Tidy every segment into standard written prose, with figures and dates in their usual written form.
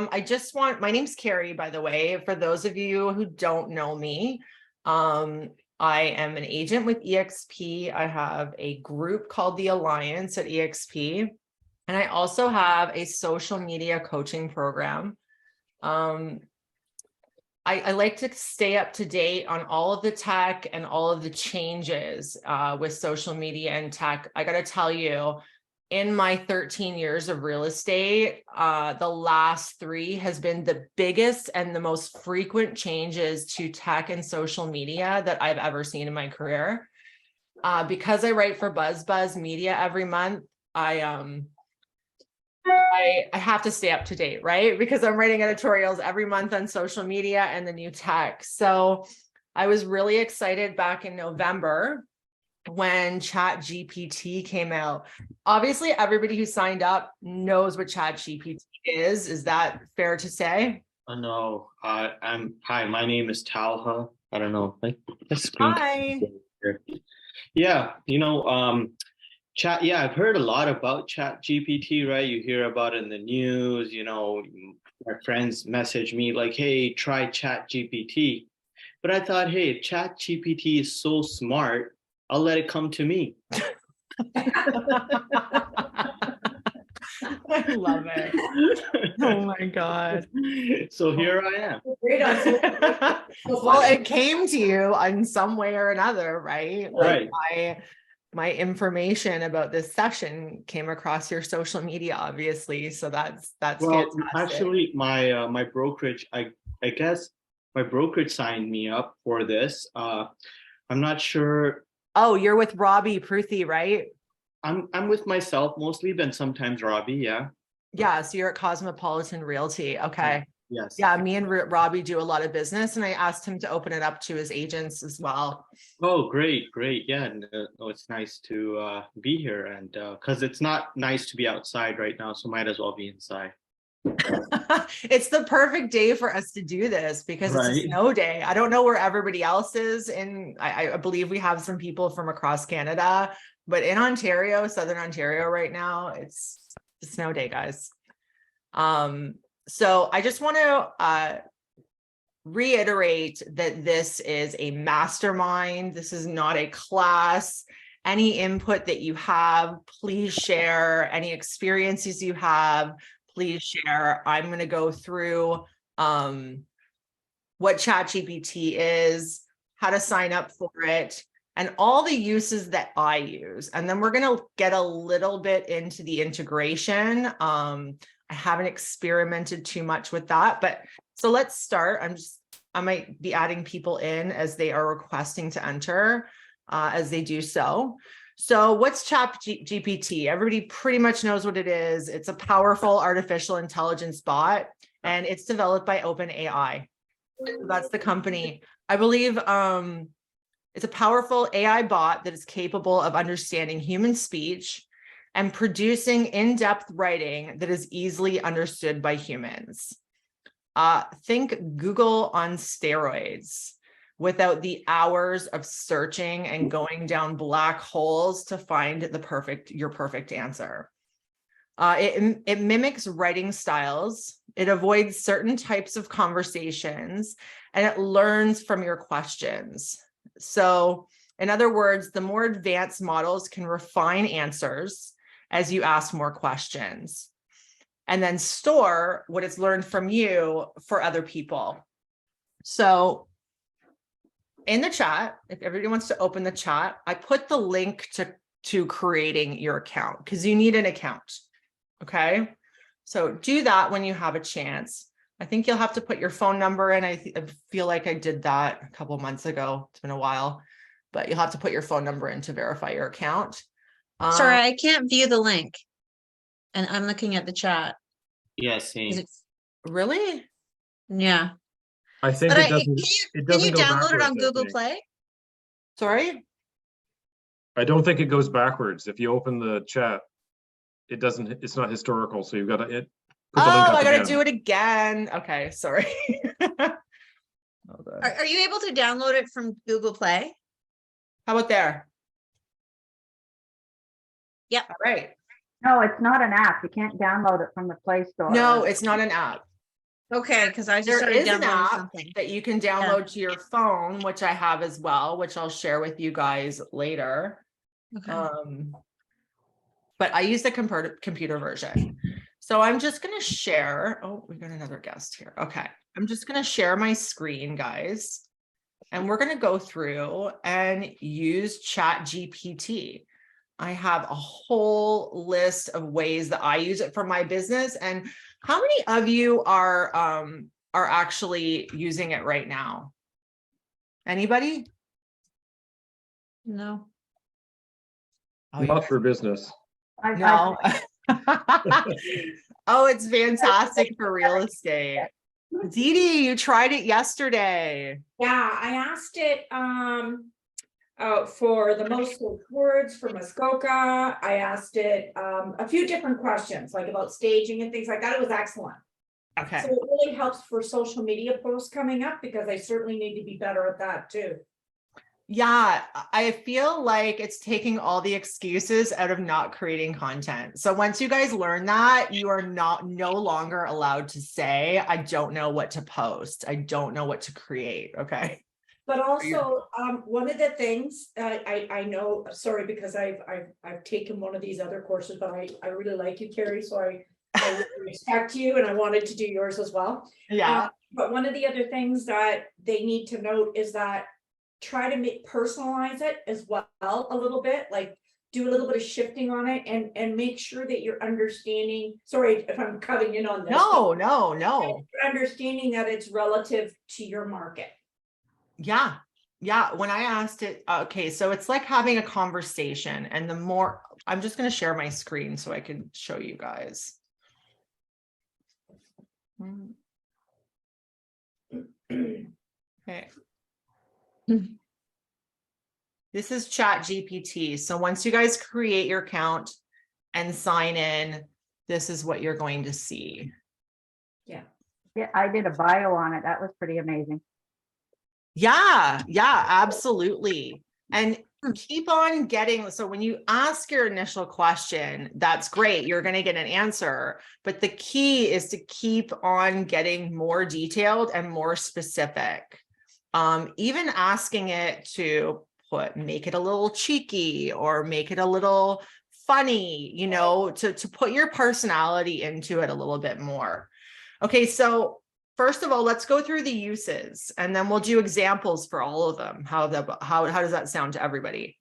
my name's Carrie, by the way, for those of you who don't know me. I am an agent with EXP. I have a group called the Alliance at EXP. And I also have a social media coaching program. I like to stay up to date on all of the tech and all of the changes with social media and tech. I got to tell you, in my 13 years of real estate, the last 3 has been the biggest and the most frequent changes to tech and social media that I've ever seen in my career. Because I write for Buzz Media every month, I have to stay up to date, right? Because I'm writing editorials every month on social media and the new tech. So I was really excited back in November when Chat GPT came out. Obviously, everybody who signed up knows what Chat GPT is. Is that fair to say? No, hi, my name is Talha. I don't know. Hi. Yeah, Chat. Yeah, I've heard a lot about Chat GPT, right? You hear about it in the news, my friends message me like, hey, try Chat GPT. But I thought, hey, if Chat GPT is so smart, I'll let it come to me. I love it. Oh my God. So here I am. Well, it came to you in some way or another, right? Right. Like my information about this session came across your social media, obviously. So that's Well, fantastic. actually, my brokerage, I guess my brokerage signed me up for this. I'm not sure. Oh, you're with Robbie Pruthi, right? I'm with myself mostly, then sometimes Robbie, yeah. Yeah, so you're at Cosmopolitan Realty. Okay. Yes. Yeah, me and Robbie do a lot of business, and I asked him to open it up to his agents as well. Oh, great. Yeah, and it's nice to be here, and because it's not nice to be outside right now, so might as well be inside. It's the perfect day for us to do this because it's a snow day. I don't know where everybody else is, and I believe we have some people from across Canada, but in Ontario, Southern Ontario right now, it's a snow day, guys. So I just want to reiterate that this is a mastermind. This is not a class. Any input that you have, please share. Any experiences you have, please share. I'm going to go through what ChatGPT is, how to sign up for it, and all the uses that I use. And then we're going to get a little bit into the integration. I haven't experimented too much with that, but so let's start. I might be adding people in as they are requesting to enter as they do so. So what's Chat GPT? Everybody pretty much knows what it is. It's a powerful artificial intelligence bot, and it's developed by OpenAI. So that's the company. I believe it's a powerful AI bot that is capable of understanding human speech and producing in-depth writing that is easily understood by humans. Think Google on steroids, without the hours of searching and going down black holes to find your perfect answer. It mimics writing styles. It avoids certain types of conversations, and it learns from your questions. So in other words, the more advanced models can refine answers as you ask more questions, and then store what it's learned from you for other people. So in the chat, if everybody wants to open the chat, I put the link to creating your account because you need an account. Okay. So do that when you have a chance. I think you'll have to put your phone number in. I feel like I did that a couple of months ago. It's been a while, but you'll have to put your phone number in to verify your account. Sorry, I can't view the link. And I'm looking at the chat. Yeah, same. Really? Yeah. I think But it doesn't. Can you download it on Google Play? Sorry? I don't think it goes backwards. If you open the chat, it doesn't. It's not historical, so you've got to put the link up I got to again. do it again. Okay, sorry. Are you able to download it from Google Play? How about there? Yep. All right. No, it's not an app. You can't download it from the Play Store. No, it's not an app. Okay, because I just There started is an downloading app something. that you can download to your phone, which I have as well, which I'll share with you guys later. Okay. But I use the computer version. So I'm just going to share. Oh, we got another guest here. Okay. I'm just going to share my screen, guys. And we're going to go through and use Chat GPT. I have a whole list of ways that I use it for my business. And how many of you are actually using it right now? Anybody? No. Oh, you Not for business. no. Oh, it's fantastic for real estate. Dee Dee, you tried it yesterday. Yeah, I asked it for the most words for Muskoka. I asked it a few different questions, like about staging and things like that. It was excellent. Okay. So it really helps for social media posts coming up, because I certainly need to be better at that too. Yeah, I feel like it's taking all the excuses out of not creating content. So once you guys learn that, you are no longer allowed to say, I don't know what to post. I don't know what to create. Okay. But also, one of the things I know, sorry, because I've taken one of these other courses, but I really like you, Carrie, so I respect you, and I wanted to do yours as well. Yeah. But one of the other things that they need to note is that try to personalize it as well a little bit, like do a little bit of shifting on it, and make sure that you're understanding, sorry if I'm cutting in on this. No. Understanding that it's relative to your market. Yeah. When I asked it, okay, so it's like having a conversation, and the more, I'm just going to share my screen so I can show you guys. Okay. This is Chat GPT. So once you guys create your account and sign in, this is what you're going to see. Yeah, I did a bio on it. That was pretty amazing. Yeah, absolutely. And keep on getting, so when you ask your initial question, that's great. You're going to get an answer, but the key is to keep on getting more detailed and more specific. Even asking it to make it a little cheeky or make it a little funny, you know, to put your personality into it a little bit more. Okay, so first of all, let's go through the uses, and then we'll do examples for all of them. How does that sound to everybody?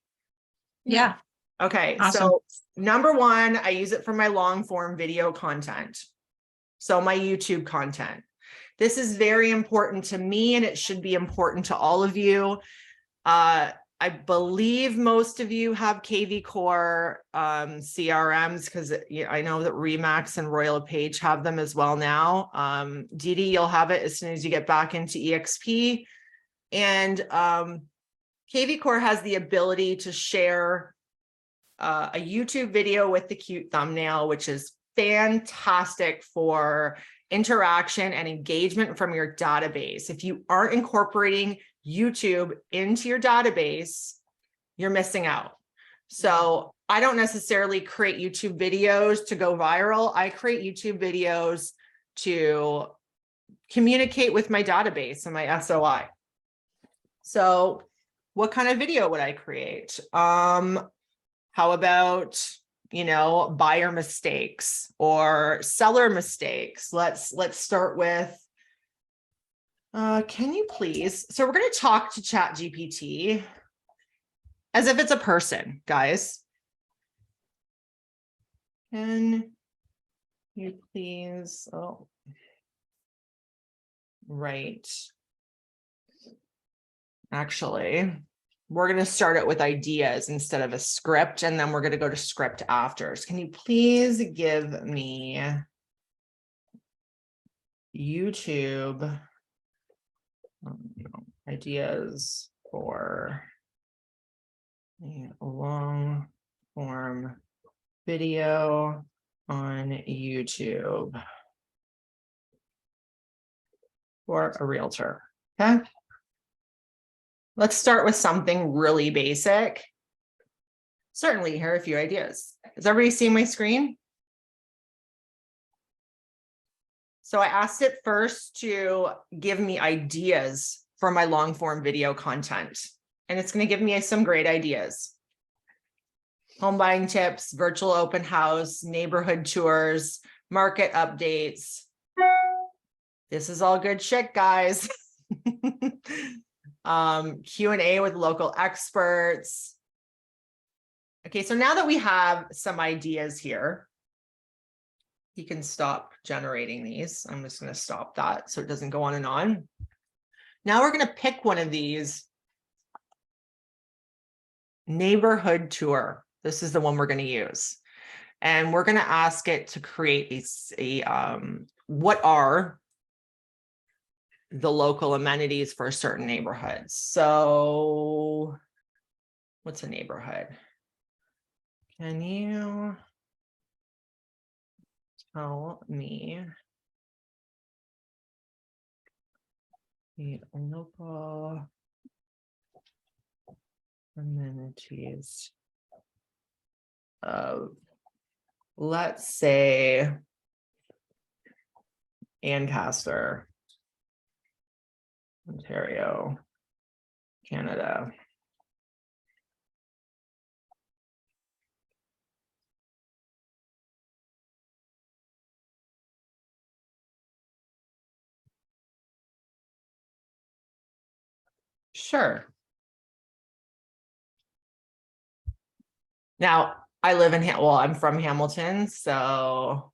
Yeah. Okay, Awesome. So number one, I use it for my long form video content. So my YouTube content. This is very important to me, and it should be important to all of you. I believe most of you have KV Core CRMs, because I know that Remax and Royal LePage have them as well now. Dee Dee, you'll have it as soon as you get back into EXP. And KV Core has the ability to share a YouTube video with the cute thumbnail, which is fantastic for interaction and engagement from your database. If you aren't incorporating YouTube into your database, you're missing out. So I don't necessarily create YouTube videos to go viral. I create YouTube videos to communicate with my database and my SOI. So what kind of video would I create? How about, buyer mistakes or seller mistakes? Let's start with, can you please? So we're going to talk to Chat GPT as if it's a person, guys. Can you please, right. Actually, we're going to start it with ideas instead of a script, and then we're going to go to script after. So can you please give me YouTube ideas for a long form video on YouTube for a realtor? Okay. Let's start with something really basic. Certainly, here are a few ideas. Is everybody seeing my screen? So I asked it first to give me ideas for my long form video content, and it's going to give me some great ideas. Home buying tips, virtual open house, neighborhood tours, market updates. This is all good shit, guys. Q&A with local experts. Okay, so now that we have some ideas here, you can stop generating these. I'm just going to stop that so it doesn't go on and on. Now we're going to pick one of these. Neighborhood tour. This is the one we're going to use. And we're going to ask it to create what are the local amenities for certain neighborhoods. So what's a neighborhood? Can you tell me the local amenities of, let's say, Ancaster, Ontario, Canada. Sure. Now, I live in, I'm from Hamilton, so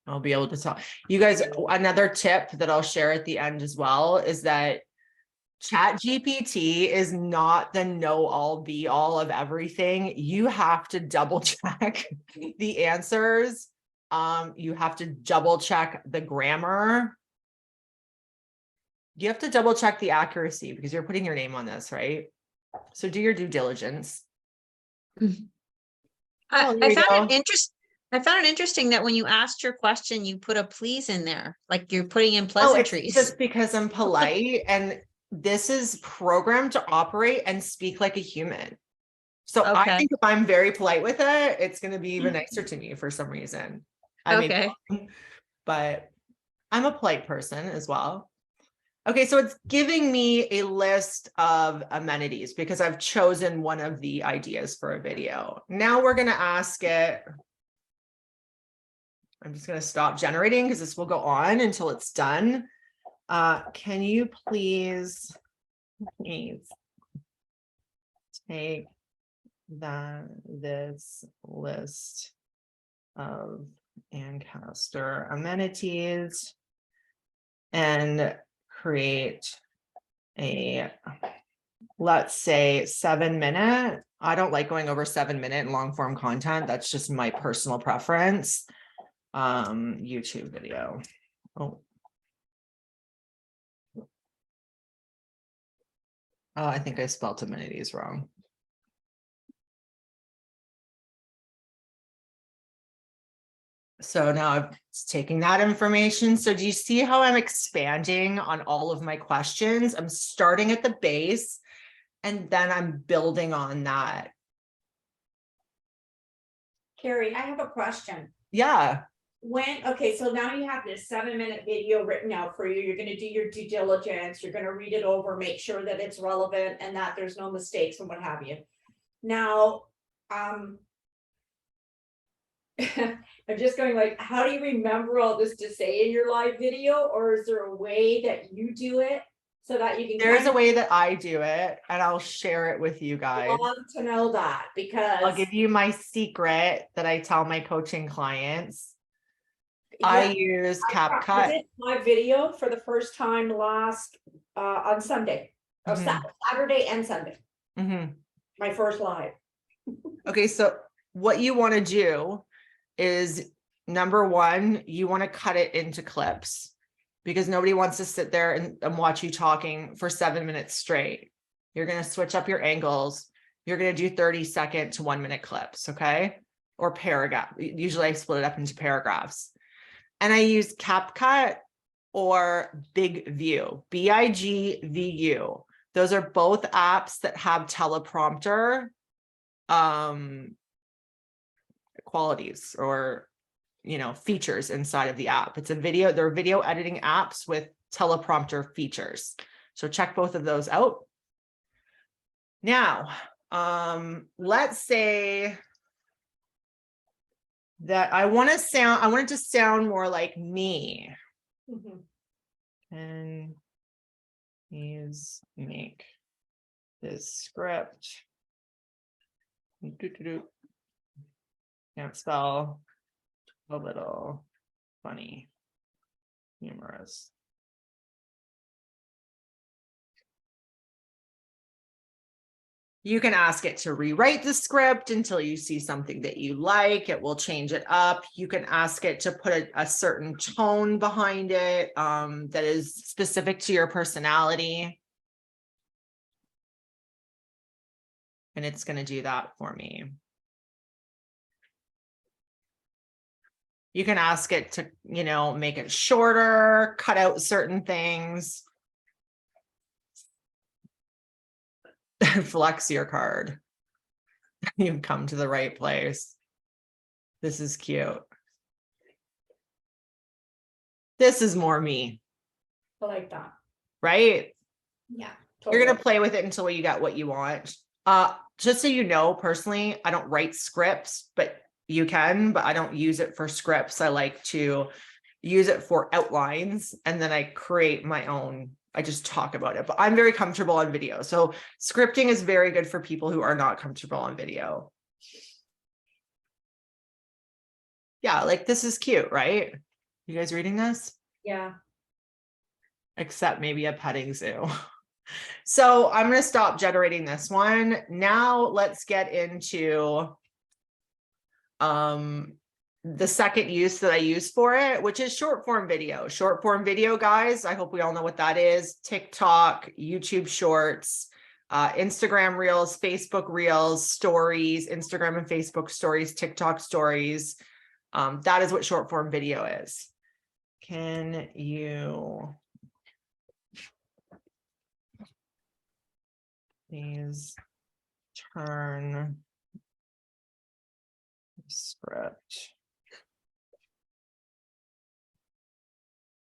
I'll be able to tell you guys. Another tip that I'll share at the end as well is that Chat GPT is not the know-all be-all of everything. You have to double check the answers. You have to double check the grammar. You have to double check the accuracy because you're putting your name on this, right? So do your due diligence. I found it interesting that when you asked your question, you put a please in there, like you're putting in pleasantries. It's just because I'm polite, and this is programmed to operate and speak like a human. So I think if I'm very polite with it, it's going to be even nicer to me for some reason. But I'm a polite person as well. Okay, so it's giving me a list of amenities because I've chosen one of the ideas for a video. Now we're going to ask it. I'm just going to stop generating because this will go on until it's done. Can you please take this list of Ancaster amenities and create a, let's say, 7-minute. I don't like going over 7-minute long form content. That's just my personal preference. YouTube video. I think I spelled amenities wrong. So now it's taking that information. So do you see how I'm expanding on all of my questions? I'm starting at the base and then I'm building on that. Carrie, I have a question. Yeah. Okay, so now you have this 7-minute video written out for you. You're going to do your due diligence. You're going to read it over, make sure that it's relevant and that there's no mistakes and what have you. Now, I'm just going like, how do you remember all this to say in your live video? Or is there a way that you do it so that you can? There's a way that I do it and I'll share it with you guys. I'd love to know that because I'll give you my secret that I tell my coaching clients. I use CapCut. I did my video for the first time last on Sunday, Saturday and Sunday. My first live. Okay, so what you want to do is, number one, you want to cut it into clips because nobody wants to sit there and watch you talking for 7 minutes straight. You're going to switch up your angles. You're going to do 30-second to 1-minute clips, okay? Or paragraph. Usually I split it up into paragraphs. And I use CapCut or Big View, BIGVU. Those are both apps that have teleprompter qualities or features inside of the app. It's a video, they're video editing apps with teleprompter features. So check both of those out. Now, let's say that I want it to sound more like me. Mhm. And please make this script. Can't spell. A little funny, humorous. You can ask it to rewrite the script until you see something that you like. It will change it up. You can ask it to put a certain tone behind it that is specific to your personality. And it's going to do that for me. You can ask it to, make it shorter, cut out certain things. Flex your card. You've come to the right place. This is cute. This is more me. I like that. Right? Yeah. You're going Totally. to play with it until you get what you want. Just so you know, personally, I don't write scripts, but you can, but I don't use it for scripts. I like to use it for outlines, and then I create my own. I just talk about it, but I'm very comfortable on video. So scripting is very good for people who are not comfortable on video. Yeah, like this is cute, right? You guys reading this? Yeah. Except maybe a petting zoo. So I'm going to stop generating this one. Now let's get into the second use that I use for it, which is short form video. Short form video, guys, I hope we all know what that is. TikTok, YouTube Shorts, Instagram Reels, Facebook Reels, Stories, Instagram and Facebook Stories, TikTok Stories. That is what short form video is. Can you please turn script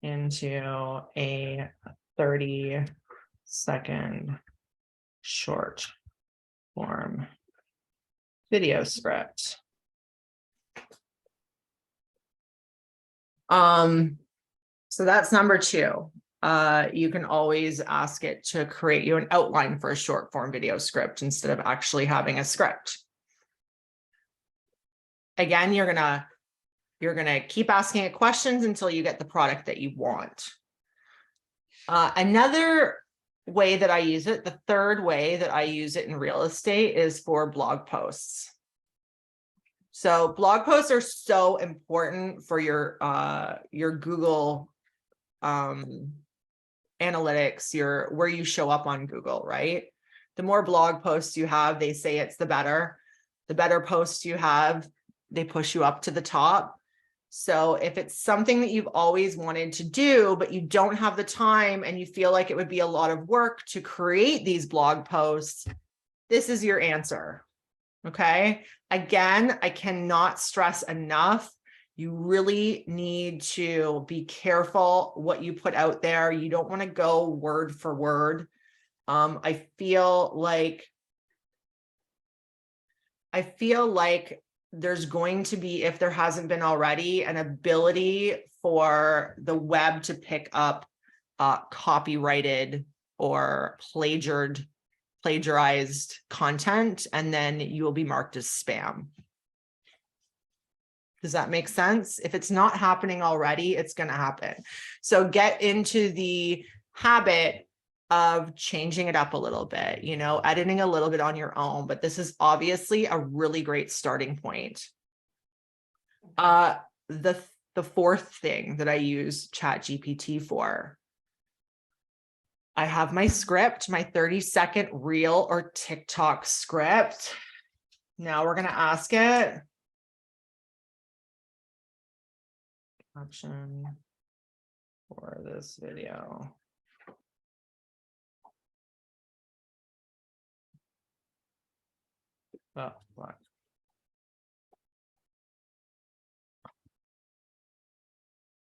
into a 30-second short form video script? So that's number 2. You can always ask it to create you an outline for a short form video script instead of actually having a script. Again, you're gonna keep asking it questions until you get the product that you want. Another way that I use it, the third way that I use it in real estate, is for blog posts. So blog posts are so important for your Google analytics, where you show up on Google, right? The more blog posts you have, they say it's the better. The better posts you have, they push you up to the top. So if it's something that you've always wanted to do, but you don't have the time and you feel like it would be a lot of work to create these blog posts, this is your answer. Okay. Again, I cannot stress enough. You really need to be careful what you put out there. You don't want to go word for word. I feel like there's going to be, if there hasn't been already, an ability for the web to pick up copyrighted or plagiarized content, and then you will be marked as spam. Does that make sense? If it's not happening already, it's going to happen. So get into the habit of changing it up a little bit, editing a little bit on your own, but this is obviously a really great starting point. The fourth thing that I use Chat GPT for, I have my script, my 30-second reel or TikTok script. Now we're going to ask it. Option for this video. Oh, what?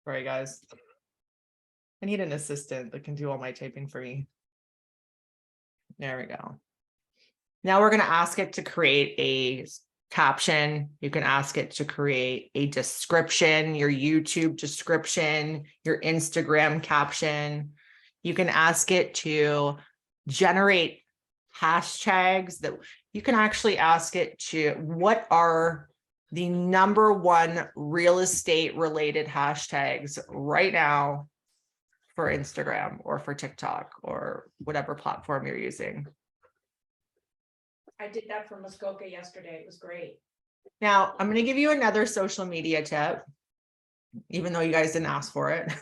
Sorry, guys. I need an assistant that can do all my typing for me. There we go. Now we're going to ask it to create a caption. You can ask it to create a description, your YouTube description, your Instagram caption. You can ask it to generate hashtags that you can actually ask it to, what are the #1 real estate related hashtags right now for Instagram or for TikTok or whatever platform you're using. I did that for Muskoka yesterday. It was great. Now, I'm going to give you another social media tip, even though you guys didn't ask for it.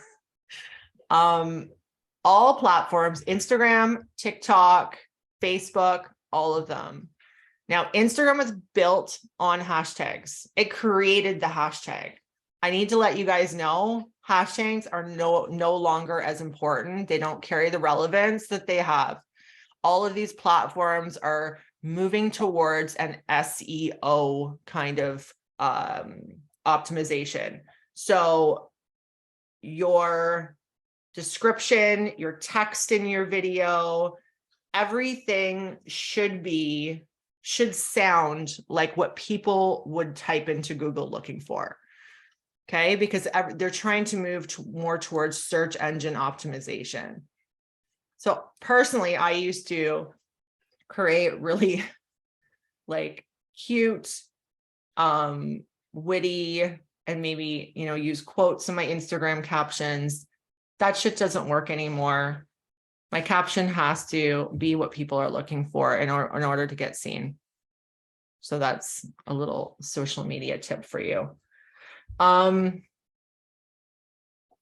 All platforms, Instagram, TikTok, Facebook, all of them. Now, Instagram was built on hashtags. It created the hashtag. I need to let you guys know hashtags are no longer as important. They don't carry the relevance that they have. All of these platforms are moving towards an SEO kind of optimization. So your description, your text in your video, everything should sound like what people would type into Google looking for. Okay, because they're trying to move more towards search engine optimization. So personally, I used to create really like cute, witty, and maybe, use quotes in my Instagram captions. That shit doesn't work anymore. My caption has to be what people are looking for in order to get seen. So that's a little social media tip for you.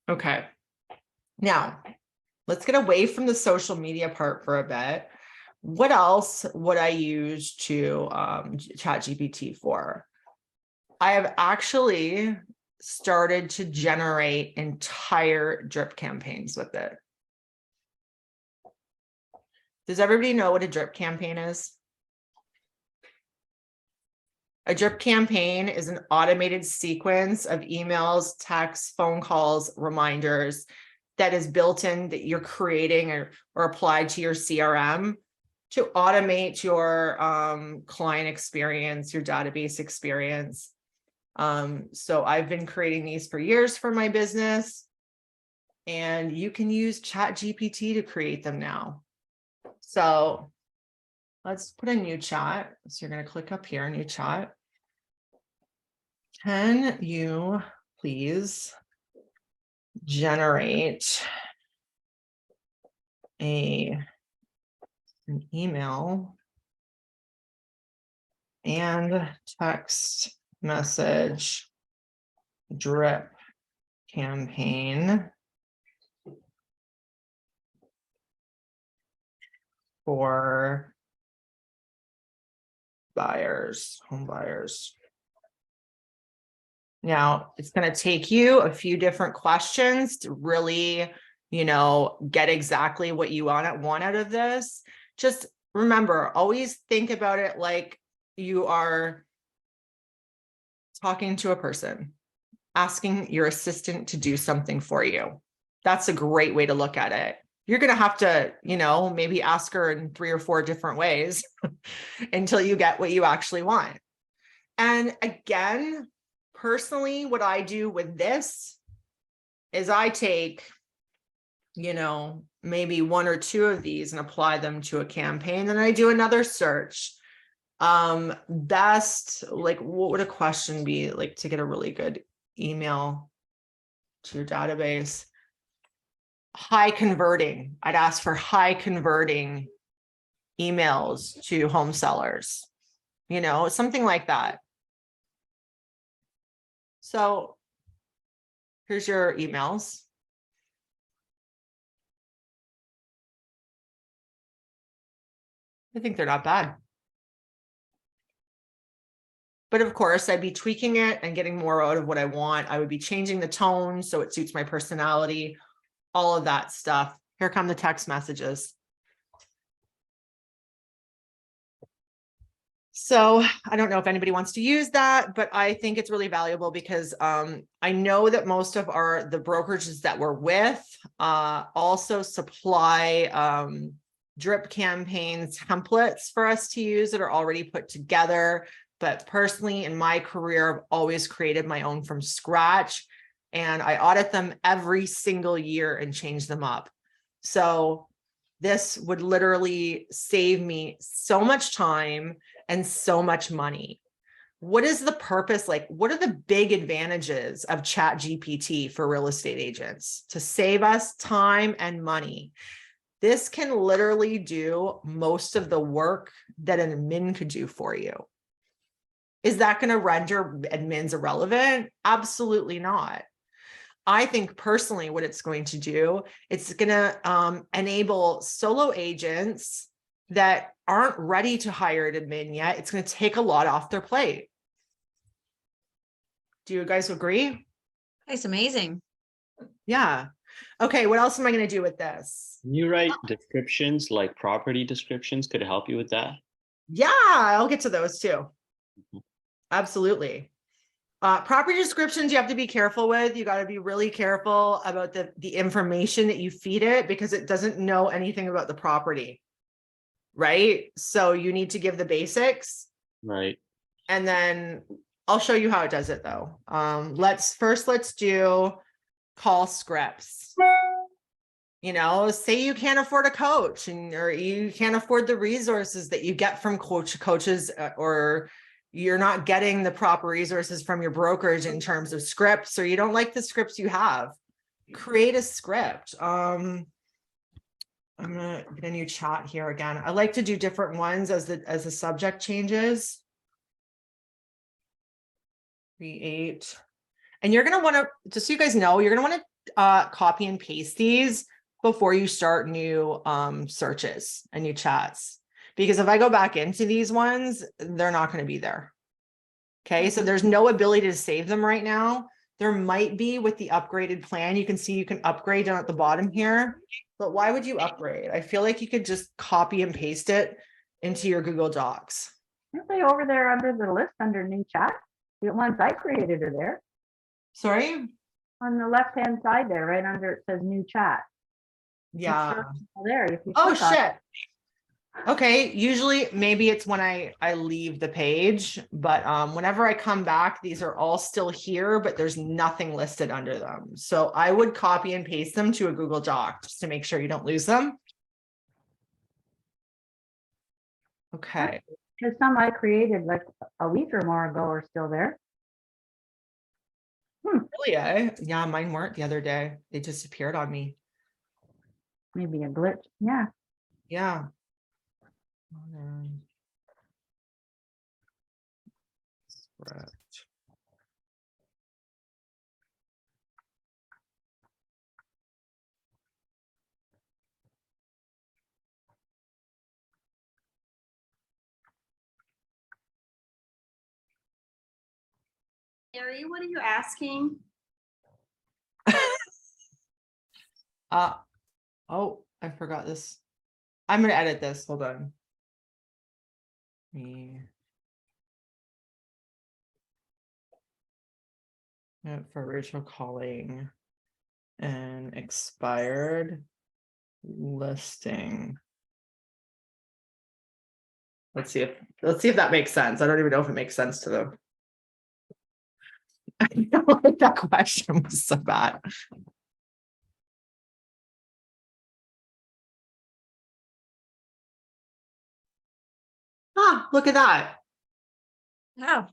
Okay. Now, let's get away from the social media part for a bit. What else would I use to Chat GPT for? I have actually started to generate entire drip campaigns with it. Does everybody know what a drip campaign is? A drip campaign is an automated sequence of emails, texts, phone calls, reminders that is built in, that you're creating or applied to your CRM to automate your client experience, your database experience. So I've been creating these for years for my business, and you can use Chat GPT to create them now. So let's put a new chat. So you're going to click up here, new chat. Can you please generate an email and text message drip campaign for buyers, home buyers? Now, it's going to take you a few different questions to really, get exactly what you want out of this. Just remember, always think about it like you are talking to a person, asking your assistant to do something for you. That's a great way to look at it. You're going to have to, maybe ask her in 3 or 4 different ways until you get what you actually want. And again, personally, what I do with this is I take, maybe 1 or 2 of these and apply them to a campaign. Then I do another search. Best, like, what would a question be like to get a really good email to your database? High converting. I'd ask for high converting emails to home sellers, something like that. So here's your emails. I think they're not bad. But of course, I'd be tweaking it and getting more out of what I want. I would be changing the tone so it suits my personality, all of that stuff. Here come the text messages. So I don't know if anybody wants to use that, but I think it's really valuable because I know that most of the brokerages that we're with also supply drip campaigns templates for us to use that are already put together. But personally, in my career, I've always created my own from scratch, and I audit them every single year and change them up. So this would literally save me so much time and so much money. What is the purpose? Like, what are the big advantages of Chat GPT for real estate agents to save us time and money? This can literally do most of the work that an admin could do for you. Is that going to render admins irrelevant? Absolutely not. I think personally what it's going to do, it's going to enable solo agents that aren't ready to hire an admin yet. It's going to take a lot off their plate. Do you guys agree? It's amazing. Yeah. Okay, what else am I going to do with this? Can you write descriptions, like property descriptions? Could it help you with that? Yeah, I'll get to those too. Absolutely. Property descriptions, you have to be careful with. You got to be really careful about the information that you feed it, because it doesn't know anything about the property, right? So you need to give the basics. Right. And then I'll show you how it does it though. Let's do call scripts. You know, say you can't afford a coach, or you can't afford the resources that you get from coaches, or you're not getting the proper resources from your brokerage in terms of scripts, or you don't like the scripts you have. Create a script. I'm gonna get a new chat here again. I like to do different ones as the subject changes. Create. And you're gonna want to, just so you guys know, you're gonna want to copy and paste these before you start new searches and new chats. Because if I go back into these ones, they're not going to be there. Okay, so there's no ability to save them right now. There might be with the upgraded plan. You can see you can upgrade down at the bottom here. But why would you upgrade? I feel like you could just copy and paste it into your Google Docs. Aren't they over there under the list under new chat? The ones I created are there. Sorry? On the left-hand side there, right under it says new chat. Yeah. There. If you Oh, click on it. shit. Okay, usually maybe it's when I leave the page, but whenever I come back, these are all still here, but there's nothing listed under them. So I would copy and paste them to a Google Doc just to make sure you don't lose them. Okay. Because some I created like a week or more ago are still there. Really, eh? Yeah, mine weren't the other day. They disappeared on me. Maybe a glitch. Yeah. Yeah. Script. Mary, what are you asking? Oh, I forgot this. I'm gonna edit this. Hold on. For original calling and expired listing. Let's see if that makes sense. I don't even know if it makes sense to them. I know that question was so bad. Look at that. Oh,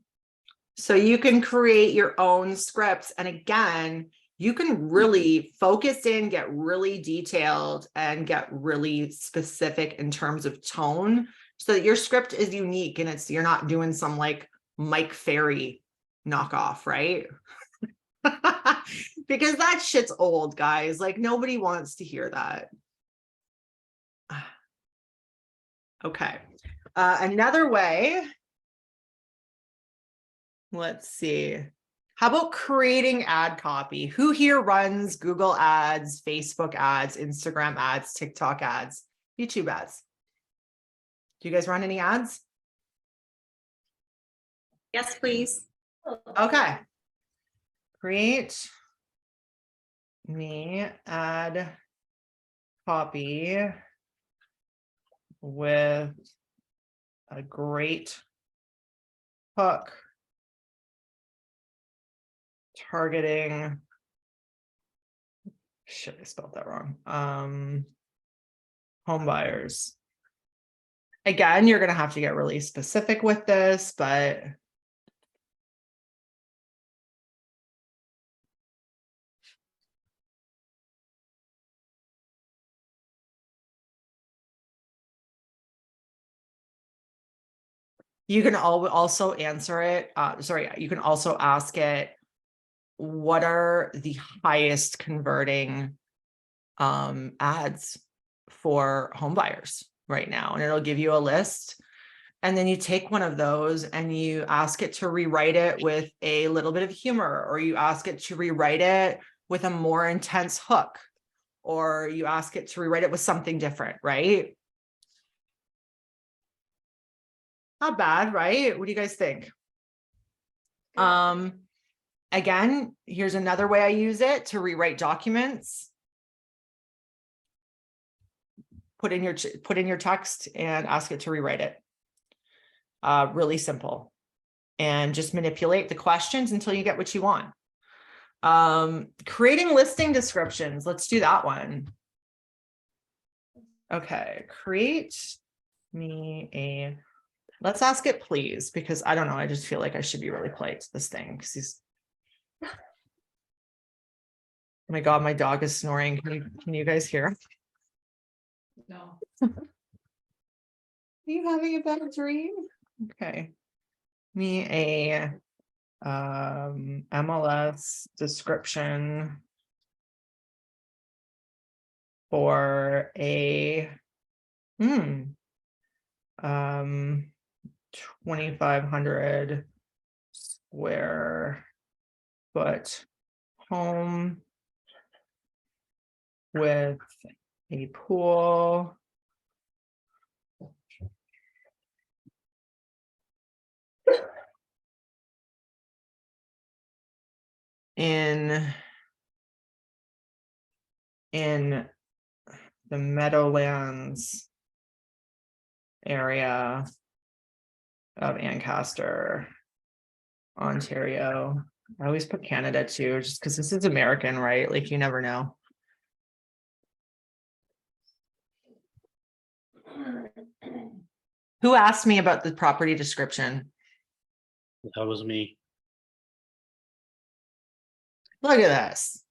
So you can create your own scripts. And again, you can really focus in, get really detailed, and get really specific in terms of tone so that your script is unique and you're not doing some like Mike Ferry knockoff, right? Because that shit's old, guys. Like nobody wants to hear that. Okay. Another way, let's see. How about creating ad copy? Who here runs Google ads, Facebook ads, Instagram ads, TikTok ads, YouTube ads? Do you guys run any ads? Yes, please. Okay. Create me add copy with a great hook targeting, shit, I spelled that wrong. Home buyers. Again, you're going to have to get really specific with this, but you can also answer it. You can also ask it, what are the highest converting ads for home buyers right now? And it'll give you a list. And then you take one of those and you ask it to rewrite it with a little bit of humor, or you ask it to rewrite it with a more intense hook, or you ask it to rewrite it with something different, right? Not bad, right? What do you guys think? Again, here's another way I use it to rewrite documents. Put in your text and ask it to rewrite it. Really simple. And just manipulate the questions until you get what you want. Creating listing descriptions. Let's do that one. Okay, create me a, let's ask it please, because I don't know, I just feel like I should be really polite to this thing because he's, oh my God, my dog is snoring. Can you guys hear? No. Are you having a bad dream? Okay. Me a MLS description for a 2,500 square foot home with a pool in the Meadowlands area of Ancaster, Ontario. I always put Canada too, just because this is American, right? Like you never know. Who asked me about the property description? That was me. Look at this.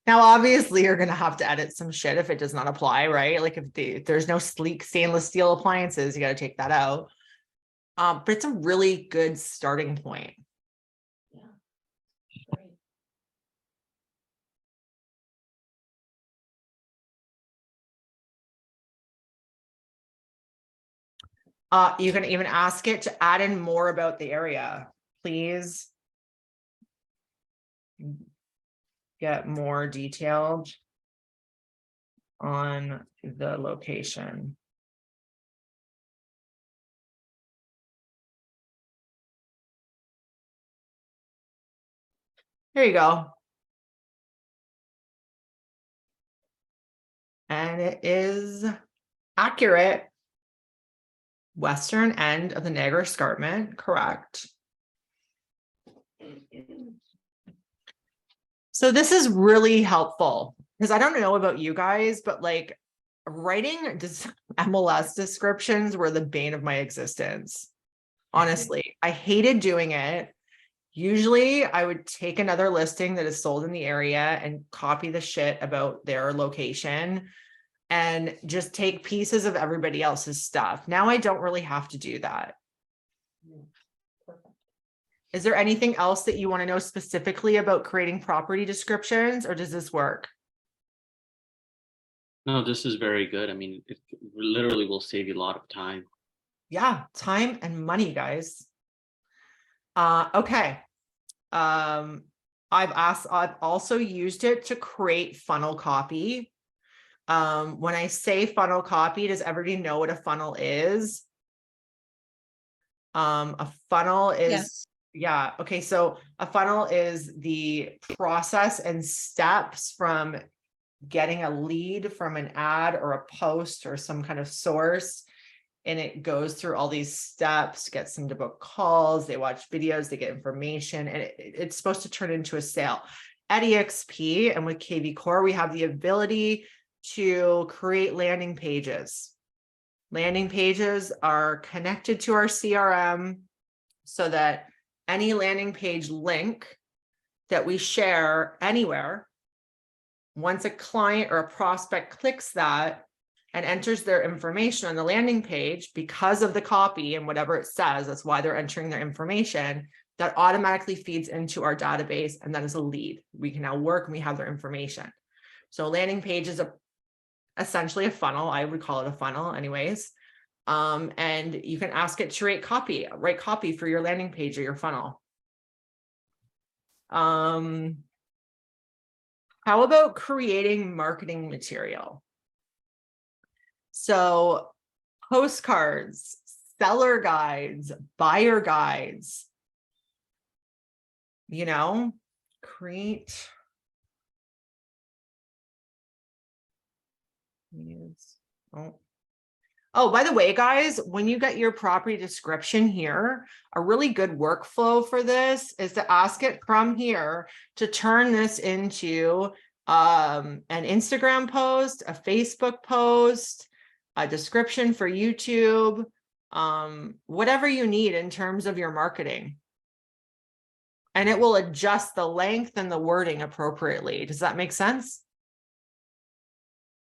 Now, obviously, you're going to have to edit some shit if it does not apply, right? Like if there's no sleek stainless steel appliances, you got to take that out. But it's a really good starting point. Yeah. Great. You can even ask it to add in more about the area. Please get more detailed on the location. There you go. And it is accurate. Western end of the Niagara Escarpment, correct. So this is really helpful because I don't know about you guys, but like writing MLS descriptions were the bane of my existence. Honestly, I hated doing it. Usually I would take another listing that is sold in the area and copy the shit about their location and just take pieces of everybody else's stuff. Now I don't really have to do that. Is there anything else that you want to know specifically about creating property descriptions, or does this work? No, this is very good. I mean, it literally will save you a lot of time. Yeah, time and money, guys. Okay. I've also used it to create funnel copy. When I say funnel copy, does everybody know what a funnel is? A funnel is, Yes. yeah. Okay. So a funnel is the process and steps from getting a lead from an ad or a post or some kind of source. And it goes through all these steps, gets them to book calls, they watch videos, they get information, and it's supposed to turn into a sale. At EXP and with KV Core, we have the ability to create landing pages. Landing pages are connected to our CRM so that any landing page link that we share anywhere, once a client or a prospect clicks that and enters their information on the landing page, because of the copy and whatever it says, that's why they're entering their information, that automatically feeds into our database, and that is a lead. We can now work and we have their information. So a landing page is essentially a funnel. I would call it a funnel anyways. And you can ask it to write copy for your landing page or your funnel. How about creating marketing material? So postcards, seller guides, buyer guides, create. Oh, by the way, guys, when you get your property description here, a really good workflow for this is to ask it from here to turn this into an Instagram post, a Facebook post, a description for YouTube, whatever you need in terms of your marketing. And it will adjust the length and the wording appropriately. Does that make sense?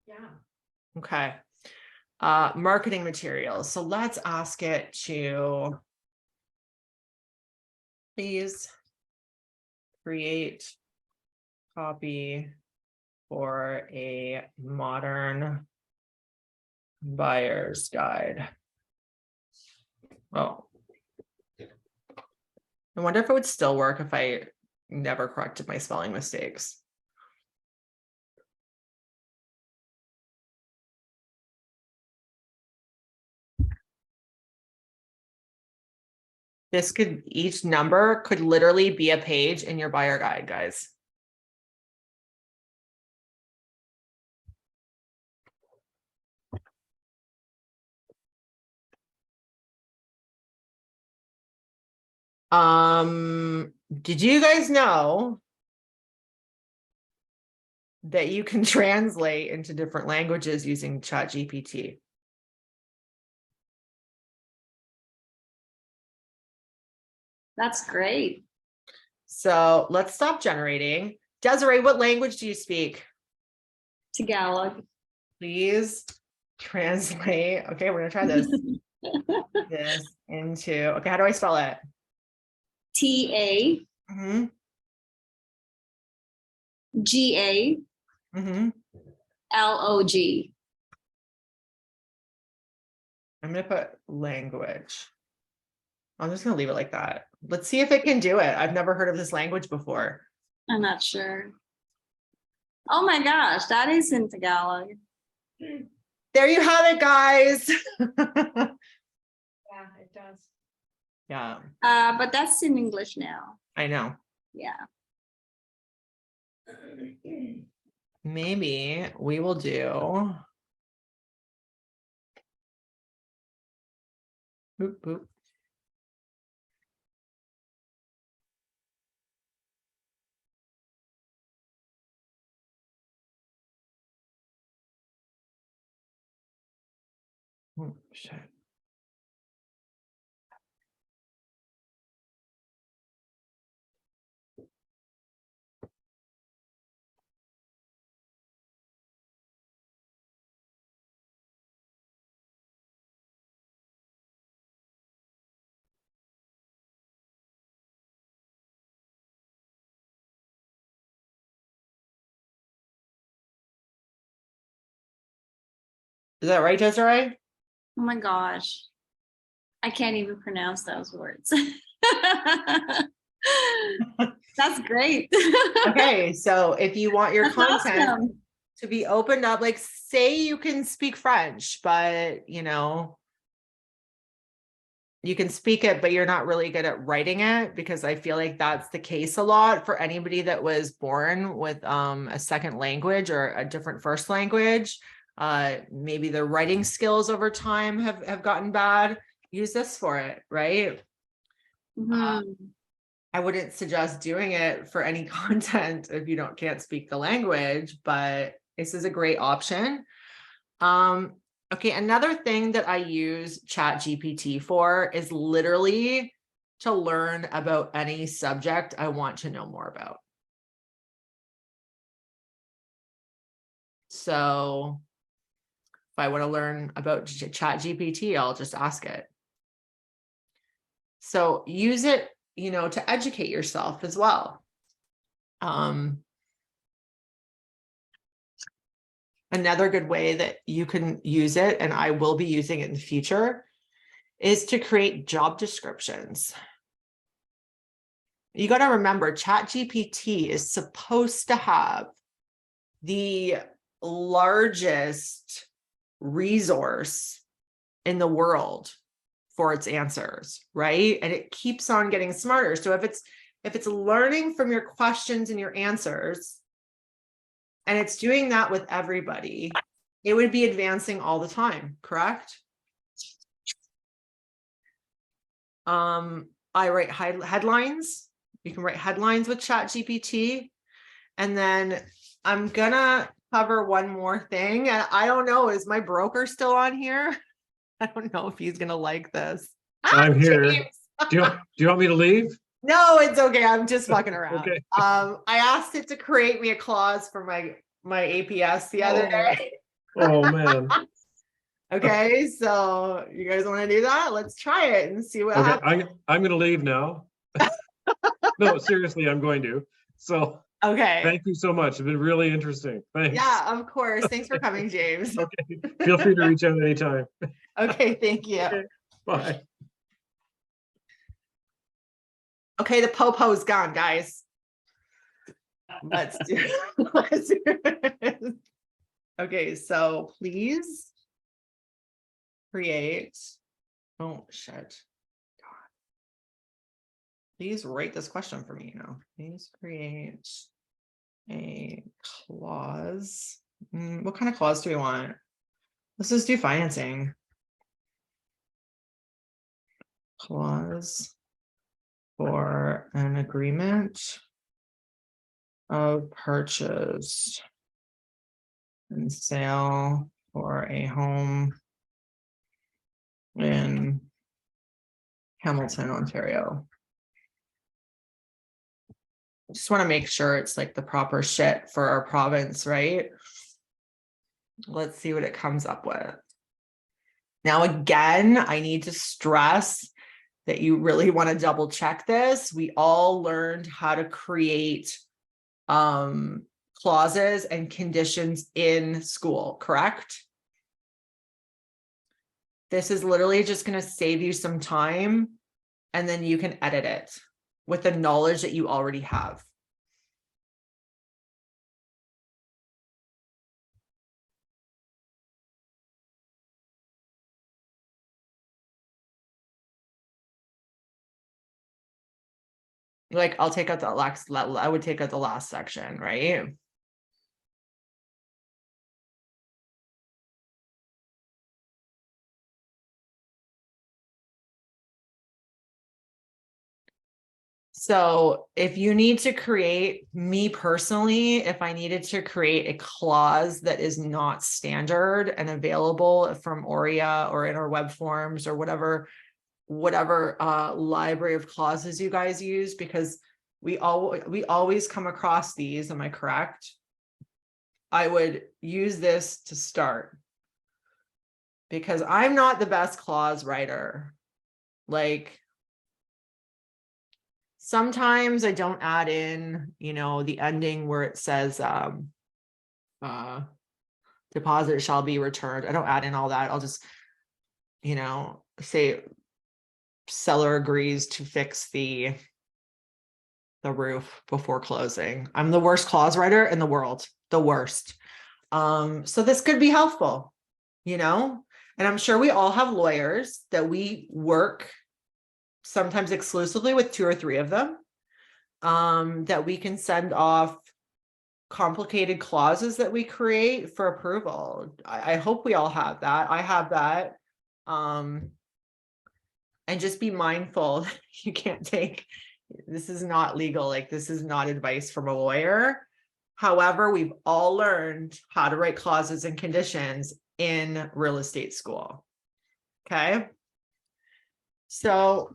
Yeah. Okay. Marketing materials. So let's ask it to please create copy for a modern buyer's guide. Oh, I wonder if it would still work if I never corrected my spelling mistakes. Each number could literally be a page in your buyer guide, guys. Did you guys know that you can translate into different languages using Chat GPT? That's great. So let's stop generating. Desiree, what language do you speak? Tagalog. Please translate. Okay, we're gonna try this. This into, okay, how do I spell it? TAGA. Mm-hmm. Mm-hmm. LOG. I'm gonna put language. I'm just gonna leave it like that. Let's see if it can do it. I've never heard of this language before. I'm not sure. Oh my gosh, that is in Tagalog. There you have it, guys. Yeah, it does. Yeah, But that's in English now. I know. Yeah. Maybe we will do. Boop, boop. Oh, shit. Is that right, Desiree? Oh my gosh. I can't even pronounce those words. That's great. Okay, so if you want your That's content awesome. to be opened up, like say you can speak French, but you can speak it, but you're not really good at writing it, because I feel like that's the case a lot for anybody that was born with a second language or a different first language. Maybe their writing skills over time have gotten bad. Use this for it, right? Mhm. I wouldn't suggest doing it for any content if you can't speak the language, but this is a great option. Okay, another thing that I use Chat GPT for is literally to learn about any subject I want to know more about. So if I want to learn about Chat GPT, I'll just ask it. So use it, to educate yourself as well. Another good way that you can use it, and I will be using it in the future, is to create job descriptions. You got to remember, Chat GPT is supposed to have the largest resource in the world for its answers, right? And it keeps on getting smarter. So if it's learning from your questions and your answers, and it's doing that with everybody, it would be advancing all the time, correct? I write headlines. You can write headlines with Chat GPT. And then I'm gonna cover one more thing. And I don't know, is my broker still on here? I don't know if he's gonna like this. I'm here. James. Do you want me to leave? No, it's okay. I'm just fucking around. Okay. I asked it to create me a clause for my APS the other day. Oh man. Okay, so you guys want to do that? Let's try it and see what Okay, happens. I'm gonna leave now. No, seriously, I'm going to. So Okay. thank you so much. It's been really interesting. Thanks. Yeah, of course. Thanks for coming, James. Okay. Feel free to reach out anytime. Okay, thank you. Okay. Bye. Okay, the popo's gone, guys. Let's do it. Okay, so please create. Oh shit. God. Please write this question for me now. Please create a clause. What kind of clause do we want? Let's just do financing. Clause for an agreement of purchase and sale for a home in Hamilton, Ontario. Just want to make sure it's like the proper shit for our province, right? Let's see what it comes up with. Now, again, I need to stress that you really want to double check this. We all learned how to create clauses and conditions in school, correct? This is literally just going to save you some time, and then you can edit it with the knowledge that you already have. Like, I'll take out the last, I would take out the last section, right? So if you need to create, me personally, if I needed to create a clause that is not standard and available from Aurea or in our web forms or whatever library of clauses you guys use, because we always come across these, am I correct? I would use this to start, because I'm not the best clause writer. Like, sometimes I don't add in, the ending where it says deposit shall be returned. I don't add in all that. I'll just, say seller agrees to fix the roof before closing. I'm the worst clause writer in the world, the worst. So this could be helpful, and I'm sure we all have lawyers that we work sometimes exclusively with 2 or 3 of them, that we can send off complicated clauses that we create for approval. I hope we all have that. I have that. And just be mindful, you can't take, this is not legal, like this is not advice from a lawyer. However, we've all learned how to write clauses and conditions in real estate school. Okay. So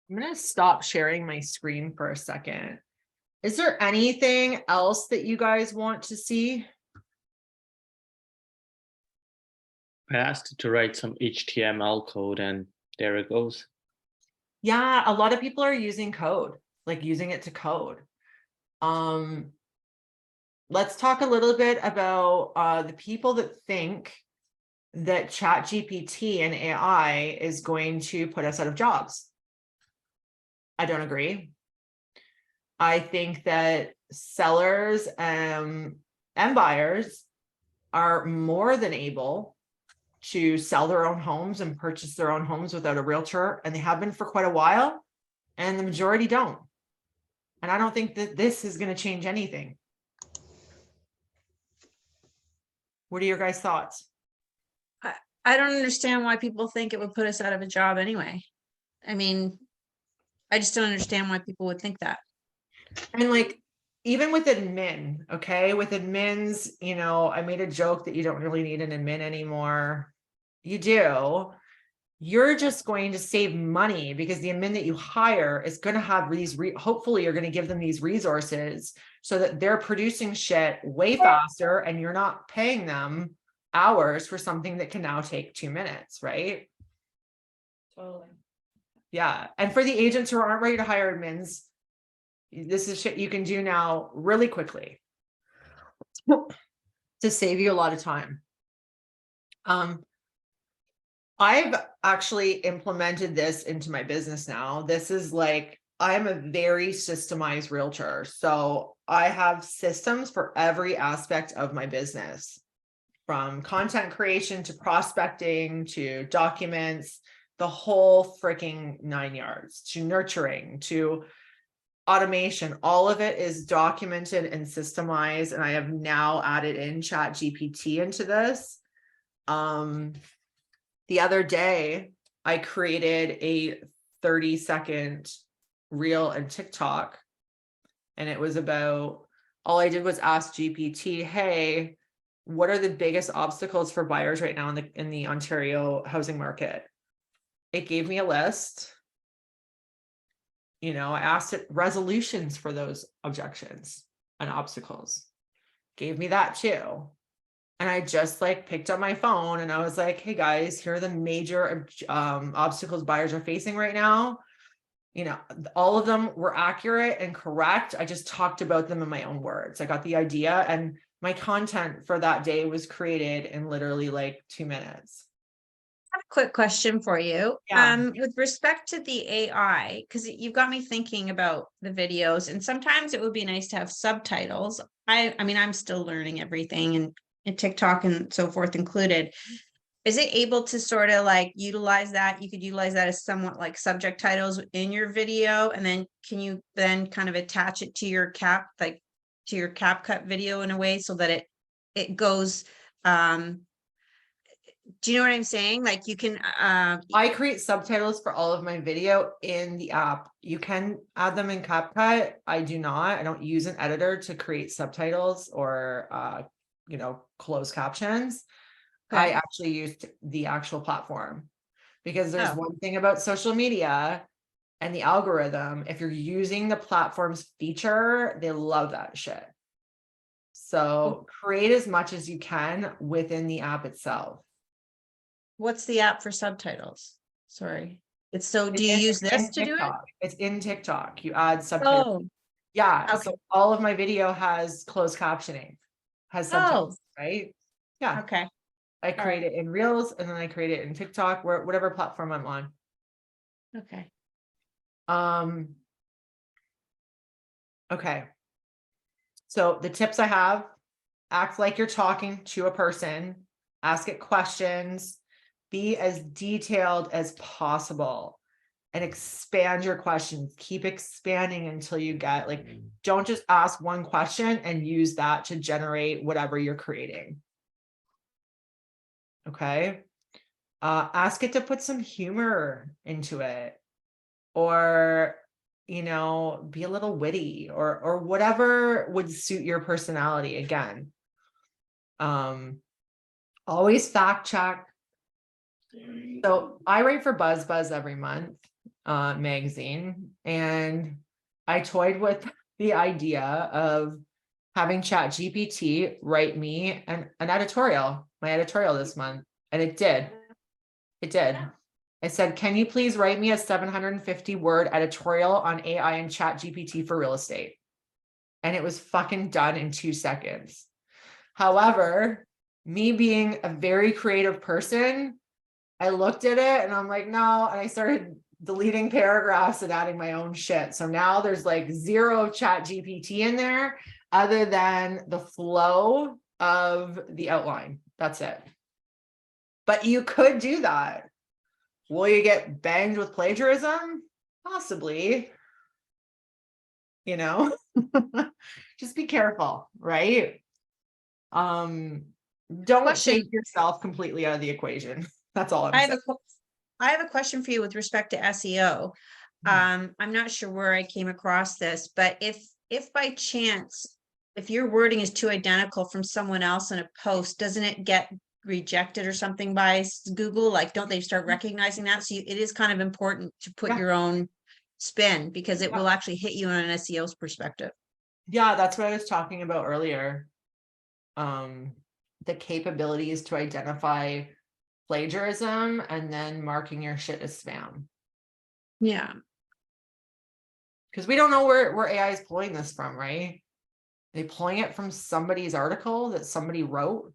I'm going to stop sharing my screen for a second. Is there anything else that you guys want to see? I asked it to write some HTML code and there it goes. Yeah, a lot of people are using code, like using it to code. Let's talk a little bit about the people that think that Chat GPT and AI is going to put us out of jobs. I don't agree. I think that sellers and buyers are more than able to sell their own homes and purchase their own homes without a realtor, and they have been for quite a while, and the majority don't. And I don't think that this is going to change anything. What are your guys' thoughts? I don't understand why people think it would put us out of a job anyway. I mean, I just don't understand why people would think that. And like, even with admin, okay, with admins, you know, I made a joke that you don't really need an admin anymore. You do. You're just going to save money because the admin that you hire is going to have these, hopefully you're going to give them these resources so that they're producing shit way faster and you're not paying them hours for something that can now take 2 minutes, right? Totally. Yeah. And for the agents who aren't ready to hire admins, this is shit you can do now really quickly to save you a lot of time. I've actually implemented this into my business now. This is like, I'm a very systemized realtor. So I have systems for every aspect of my business, from content creation to prospecting to documents, the whole freaking 9 yards, to nurturing, to automation. All of it is documented and systemized. And I have now added in Chat GPT into this. The other day, I created a 30-second reel and TikTok. And it was about, all I did was ask GPT, hey, what are the biggest obstacles for buyers right now in the Ontario housing market? It gave me a list. You know, I asked it resolutions for those objections and obstacles. Gave me that too. And I just like picked up my phone and I was like, hey guys, here are the major obstacles buyers are facing right now. You know, all of them were accurate and correct. I just talked about them in my own words. I got the idea, and my content for that day was created in literally like 2 minutes. I have a quick question for you. Yeah. With respect to the AI, because you've got me thinking about the videos, and sometimes it would be nice to have subtitles. I mean, I'm still learning everything, and TikTok and so forth included. Is it able to sort of like utilize that? You could utilize that as somewhat like subject titles in your video, and then can you then kind of attach it to your CapCut video in a way so that it goes, do you know what I'm saying? Like you can, I create subtitles for all of my video in the app. You can add them in CapCut. I do not. I don't use an editor to create subtitles or, you know, closed captions. Okay. I actually used the actual platform, because there's Oh. one thing about social media and the algorithm. If you're using the platform's feature, they love that shit. So create as much as you can within the app itself. What's the app for subtitles? Sorry. It's so, do you It's use in this to do it? TikTok. It's in TikTok. You add subtitles. Oh, Yeah. okay. So all of my video has closed captioning, has subtitles, right? Yeah. Okay. I create it in Reels, and then I create it in TikTok, whatever platform I'm on. Okay. Okay. So the tips I have: act like you're talking to a person, ask it questions, be as detailed as possible. and expand your questions. Keep expanding until you get, like, don't just ask one question and use that to generate whatever you're creating. Okay. Ask it to put some humor into it, or, you know, be a little witty, or whatever would suit your personality. Again, always fact check. So I write for Buzz every month, magazine, and I toyed with the idea of having Chat GPT write me an editorial, my editorial this month, and it did. It did. I said, can you please write me a 750-word editorial on AI and Chat GPT for real estate? And it was fucking done in 2 seconds. However, me being a very creative person, I looked at it and I'm like, no, and I started deleting paragraphs and adding my own shit. So now there's like 0 Chat GPT in there other than the flow of the outline. That's it. But you could do that. Will you get banged with plagiarism? Possibly. You know, just be careful, right? Don't take yourself completely out of the equation. That's all I'm saying. I have a question for you with respect to SEO. I'm not sure where I came across this, but if by chance, if your wording is too identical from someone else in a post, doesn't it get rejected or something by Google? Like, don't they start recognizing that? So it is kind of important to put your own spin, because it will actually hit you on an SEO's perspective. Yeah, that's what I was talking about earlier. The capabilities to identify plagiarism and then marking your shit as spam. Yeah. Because we don't know where AI is pulling this from, right? Are they pulling it from somebody's article that somebody wrote?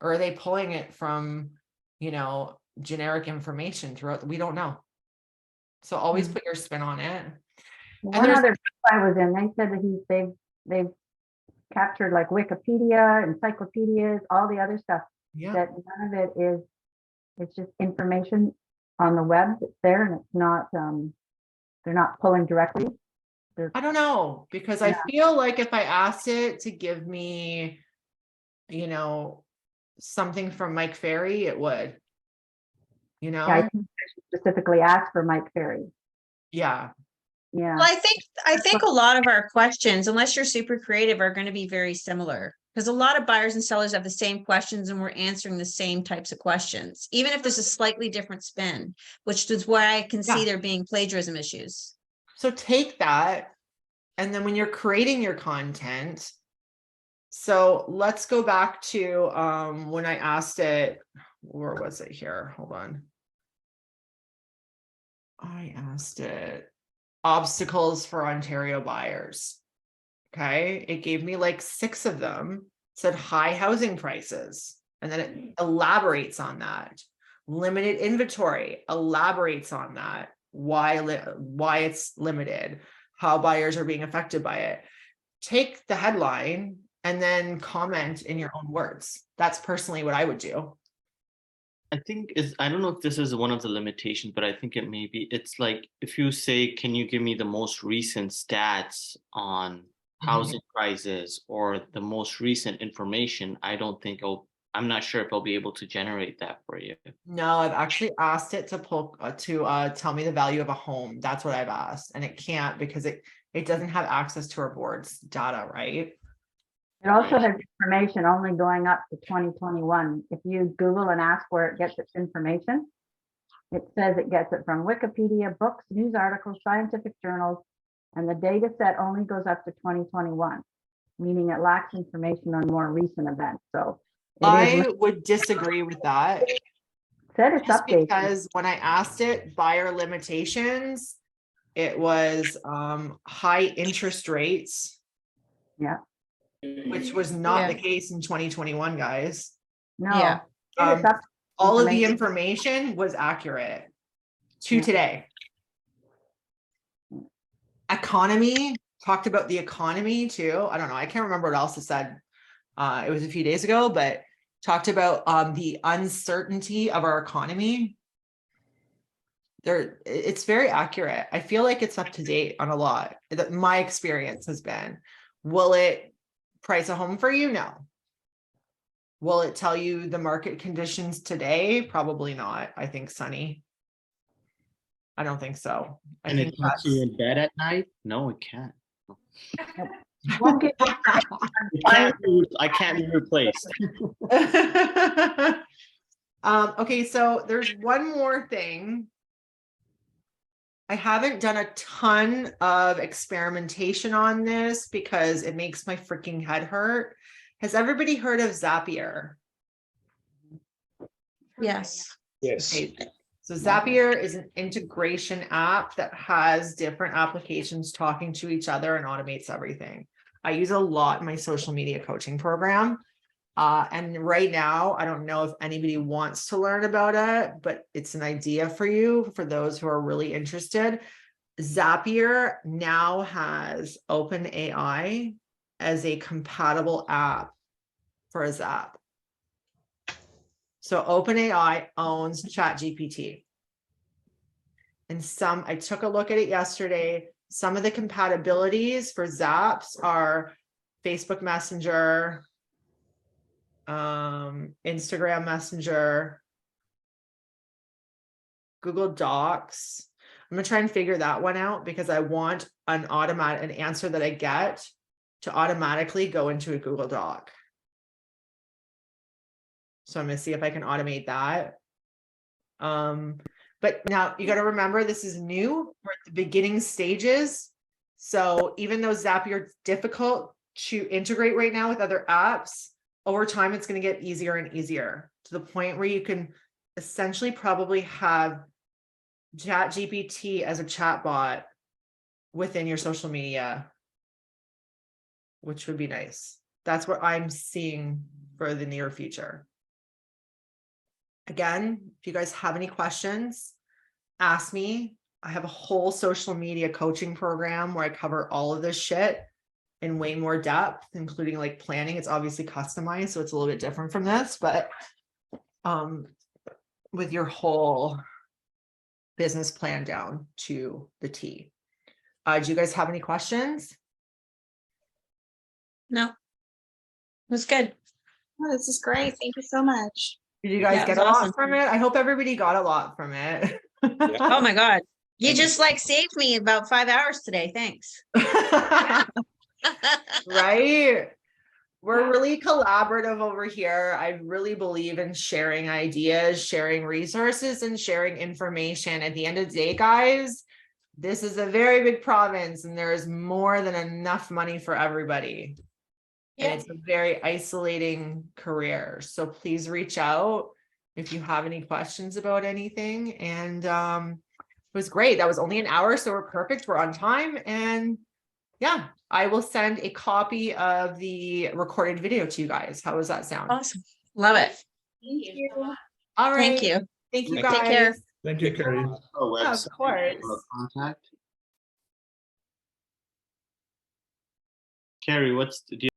Or are they pulling it from, you know, generic information throughout? We don't know. So always put your spin on it. One other group I was in, they said that they've captured like Wikipedia, encyclopedias, all the other stuff. Yeah. That none of it is, it's just information on the web that's there, and it's not, they're not pulling directly. I don't know, because I feel like if I asked it to give me, you know, something from Mike Ferry, it would, you know. Yeah, I think I should specifically ask for Mike Ferry. Yeah. Yeah. Well, I think a lot of our questions, unless you're super creative, are going to be very similar, because a lot of buyers and sellers have the same questions and we're answering the same types of questions, even if there's a slightly different spin, which is why I can see there being plagiarism issues. So take that, and then when you're creating your content, so let's go back to when I asked it, where was it here? Hold on. I asked it obstacles for Ontario buyers. Okay. It gave me like 6 of them. It said high housing prices. And then it elaborates on that. Limited inventory, elaborates on that. Why it's limited, how buyers are being affected by it. Take the headline and then comment in your own words. That's personally what I would do. I think I don't know if this is one of the limitations, but I think it may be. It's like if you say, can you give me the most recent stats on housing prices or the most recent information? I don't think I'm not sure if I'll be able to generate that for you. No, I've actually asked it to pull to tell me the value of a home. That's what I've asked, and it can't because it doesn't have access to our board's data, right? It also has information only going up to 2021. If you Google and ask where it gets its information, it says it gets it from Wikipedia, books, news articles, scientific journals, and the data set only goes up to 2021, meaning it lacks information on more recent events. So I would disagree with that. Said it's Just updated. because when I asked it buyer limitations, it was high interest rates. Yeah. Which was not the case in 2021, guys. No. Yeah. All of the information was accurate to today. Economy, talked about the economy too. I don't know. I can't remember what else it said. It was a few days ago, but talked about the uncertainty of our economy. it's very accurate. I feel like it's up to date on a lot. That my experience has been. Will it price a home for you? No. Will it tell you the market conditions today? Probably not. I think, Sunny. I don't think so. I And think it puts you in bed at night? No, it can't. Won't give you I can't be replaced. Okay, so there's one more thing. I haven't done a ton of experimentation on this because it makes my freaking head hurt. Has everybody heard of Zapier? Yes. Yes. Okay, so Zapier is an integration app that has different applications talking to each other and automates everything. I use it a lot in my social media coaching program. And right now, I don't know if anybody wants to learn about it, but it's an idea for you, for those who are really interested. Zapier now has OpenAI as a compatible app for a Zap. So OpenAI owns Chat GPT. And I took a look at it yesterday. Some of the compatibilities for Zaps are Facebook Messenger, Instagram Messenger, Google Docs. I'm gonna try and figure that one out because I want an answer that I get to automatically go into a Google Doc. So I'm gonna see if I can automate that. But now you got to remember, this is new. We're at the beginning stages. So even though Zapier is difficult to integrate right now with other apps, over time, it's going to get easier and easier to the point where you can essentially probably have Chat GPT as a chat bot within your social media, which would be nice. That's what I'm seeing for the near future. Again, if you guys have any questions, ask me. I have a whole social media coaching program where I cover all of this shit in way more depth, including like planning. It's obviously customized, so it's a little bit different from this, but with your whole business plan down to the T. Do you guys have any questions? No. It was good. Oh, this is great. Thank you so much. Did you guys Yeah, it get was a lot awesome. from it? I hope everybody got a lot from it. Oh my God. You just like saved me about 5 hours today. Thanks. Right? We're really collaborative over here. I really believe in sharing ideas, sharing resources, and sharing information. At the end of the day, guys, this is a very big province and there is more than enough money for everybody. And it's a very isolating career. So please reach out if you have any questions about anything. And it was great. That was only an hour, so we're perfect. We're on time. And yeah, I will send a copy of the recorded video to you guys. How does that sound? Awesome. Love it. Thank you. All right. Thank you. Thank you, Take guys. care. Thank you, Carrie. Our Yeah, website, of course. our contact. Carrie, do you